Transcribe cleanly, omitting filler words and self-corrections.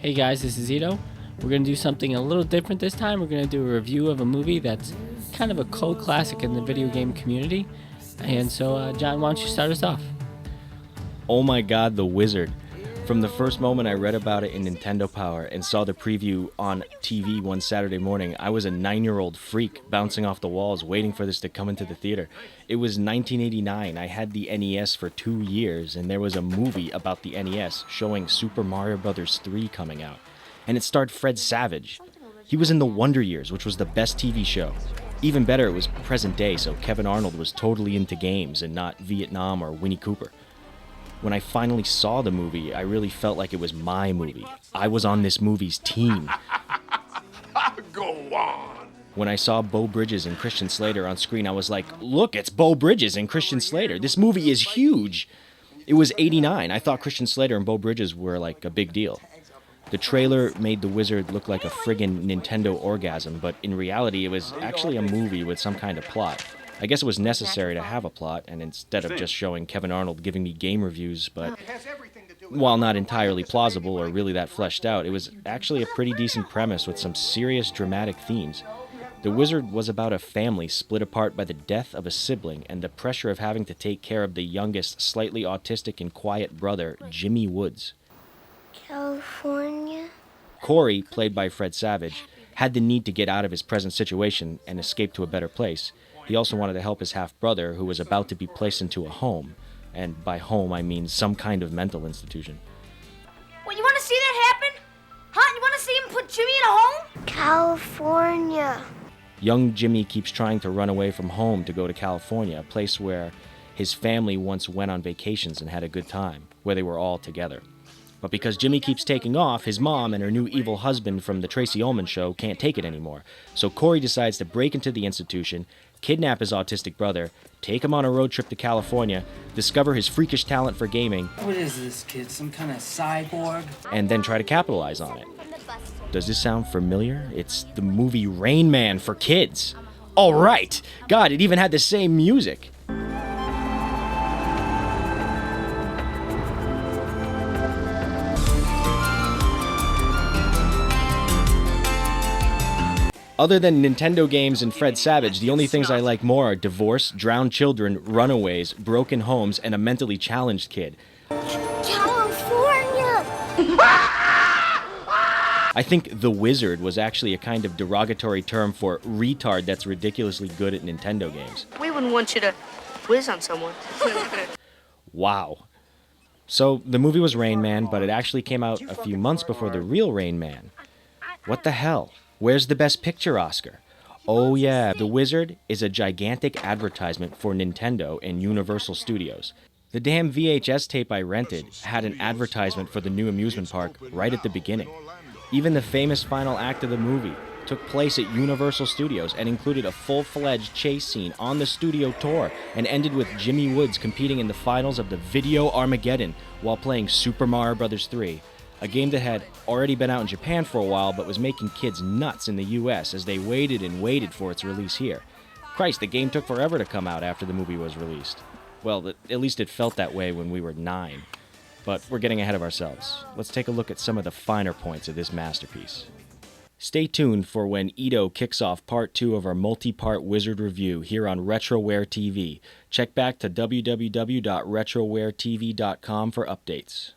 Hey guys, this is Ito. We're going to do something a little different this time. We're going to do a review of a movie that's kind of a cult classic in the video game community. And so, John, why don't you start us off? Oh my god, The Wizard. From the first moment I read about it in Nintendo Power and saw the preview on TV one Saturday morning, I was a 9-year-old freak bouncing off the walls waiting for this to come into the theater. It was 1989. I had the NES for 2 years, and there was a movie about the NES showing Super Mario Bros. 3 coming out. And it starred Fred Savage. He was in The Wonder Years, which was the best TV show. Even better, it was present day, so Kevin Arnold was totally into games and not Vietnam or Winnie Cooper. When I finally saw the movie, I really felt like it was my movie. I was on this movie's team. Go on. When I saw Beau Bridges and Christian Slater on screen, I was like, look, it's Beau Bridges and Christian Slater. This movie is huge. It was '89. I thought Christian Slater and Beau Bridges were like a big deal. The trailer made The Wizard look like a friggin' Nintendo orgasm, but in reality, it was actually a movie with some kind of plot. I guess it was necessary to have a plot, and instead of just showing Kevin Arnold giving me game reviews, but while not entirely plausible or really that fleshed out, it was actually a pretty decent premise with some serious dramatic themes. The Wizard was about a family split apart by the death of a sibling and the pressure of having to take care of the youngest, slightly autistic and quiet brother, Jimmy Woods. California? Corey, played by Fred Savage, had the need to get out of his present situation and escape to a better place. He also wanted to help his half-brother, who was about to be placed into a home. And by home, I mean some kind of mental institution. Well, you want to see that happen? Huh? You want to see him put Jimmy in a home? California. Young Jimmy keeps trying to run away from home to go to California, a place where his family once went on vacations and had a good time, where they were all together. But because Jimmy keeps taking off, his mom and her new evil husband from the Tracy Ullman Show can't take it anymore. So Corey decides to break into the institution, kidnap his autistic brother, take him on a road trip to California, discover his freakish talent for gaming, What is this kid, some kind of cyborg? and then try to capitalize on it. Does this sound familiar? It's the movie Rain Man for kids. All right! God, it even had the same music. Other than Nintendo games and Fred Savage, the only things I like more are divorce, drowned children, runaways, broken homes, and a mentally challenged kid. California! I think The Wizard was actually a kind of derogatory term for retard that's ridiculously good at Nintendo games. We wouldn't want you to whiz on someone. Wow. So, the movie was Rain Man, but it actually came out a few months before the real Rain Man. What the hell? Where's the Best Picture Oscar? Oh yeah, The Wizard is a gigantic advertisement for Nintendo and Universal Studios. The damn VHS tape I rented had an advertisement for the new amusement park right at the beginning. Even the famous final act of the movie took place at Universal Studios and included a full-fledged chase scene on the studio tour and ended with Jimmy Woods competing in the finals of the Video Armageddon while playing Super Mario Bros. 3. A game that had already been out in Japan for a while but was making kids nuts in the US as they waited and waited for its release here. Christ, the game took forever to come out after the movie was released. Well, at least it felt that way when we were 9. But we're getting ahead of ourselves. Let's take a look at some of the finer points of this masterpiece. Stay tuned for when Ito kicks off part 2 of our multi-part Wizard review here on Retroware TV. Check back to www.retrowaretv.com for updates.